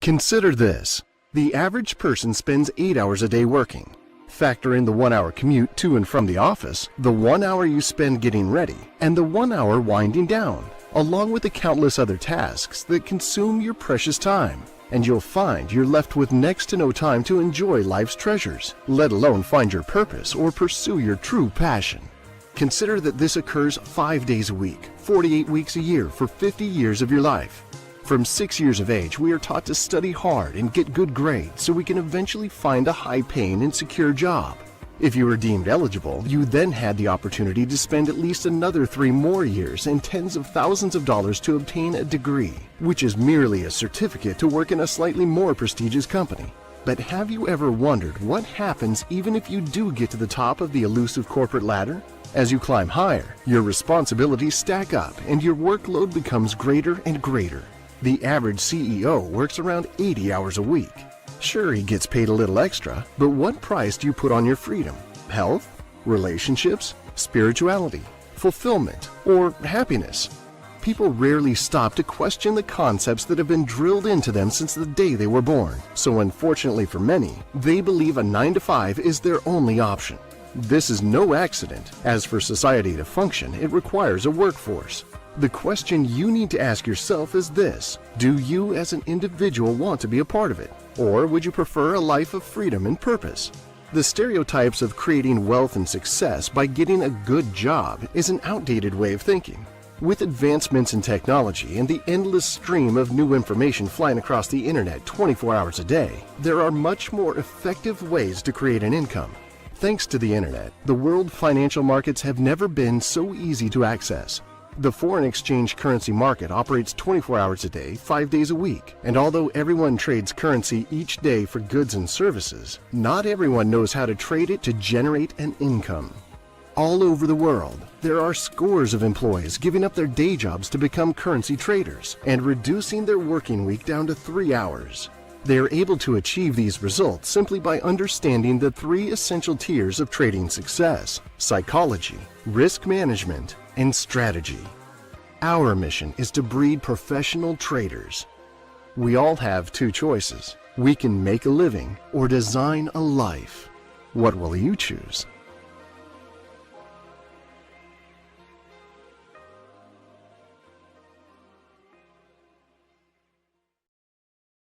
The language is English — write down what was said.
Consider this. The average person spends 8 hours a day working. Factor in the 1-hour commute to and from the office, the 1 hour you spend getting ready, and the 1 hour winding down, along with the countless other tasks that consume your precious time. And you'll find you're left with next to no time to enjoy life's treasures, let alone find your purpose or pursue your true passion. Consider that this occurs 5 days a week, 48 weeks a year for 50 years of your life. From 6 years of age, we are taught to study hard and get good grades so we can eventually find a high-paying and secure job. If you were deemed eligible, you then had the opportunity to spend at least another 3 more years and tens of thousands of dollars to obtain a degree, which is merely a certificate to work in a slightly more prestigious company. But have you ever wondered what happens even if you do get to the top of the elusive corporate ladder? As you climb higher, your responsibilities stack up and your workload becomes greater and greater. The average CEO works around 80 hours a week. Sure, he gets paid a little extra, but what price do you put on your freedom? Health, relationships, spirituality, fulfillment, or happiness? People rarely stop to question the concepts that have been drilled into them since the day they were born. So unfortunately for many, they believe a 9-to-5 is their only option. This is no accident, as for society to function, it requires a workforce. The question you need to ask yourself is this: do you as an individual want to be a part of it? Or would you prefer a life of freedom and purpose? The stereotypes of creating wealth and success by getting a good job is an outdated way of thinking. With advancements in technology and the endless stream of new information flying across the internet 24 hours a day, there are much more effective ways to create an income. Thanks to the internet, the world financial markets have never been so easy to access. The foreign exchange currency market operates 24 hours a day, 5 days a week. And although everyone trades currency each day for goods and services, not everyone knows how to trade it to generate an income. All over the world, there are scores of employees giving up their day jobs to become currency traders and reducing their working week down to 3 hours. They are able to achieve these results simply by understanding the 3 essential tiers of trading success: psychology, risk management, and strategy. Our mission is to breed professional traders. We all have 2 choices. We can make a living or design a life. What will you choose?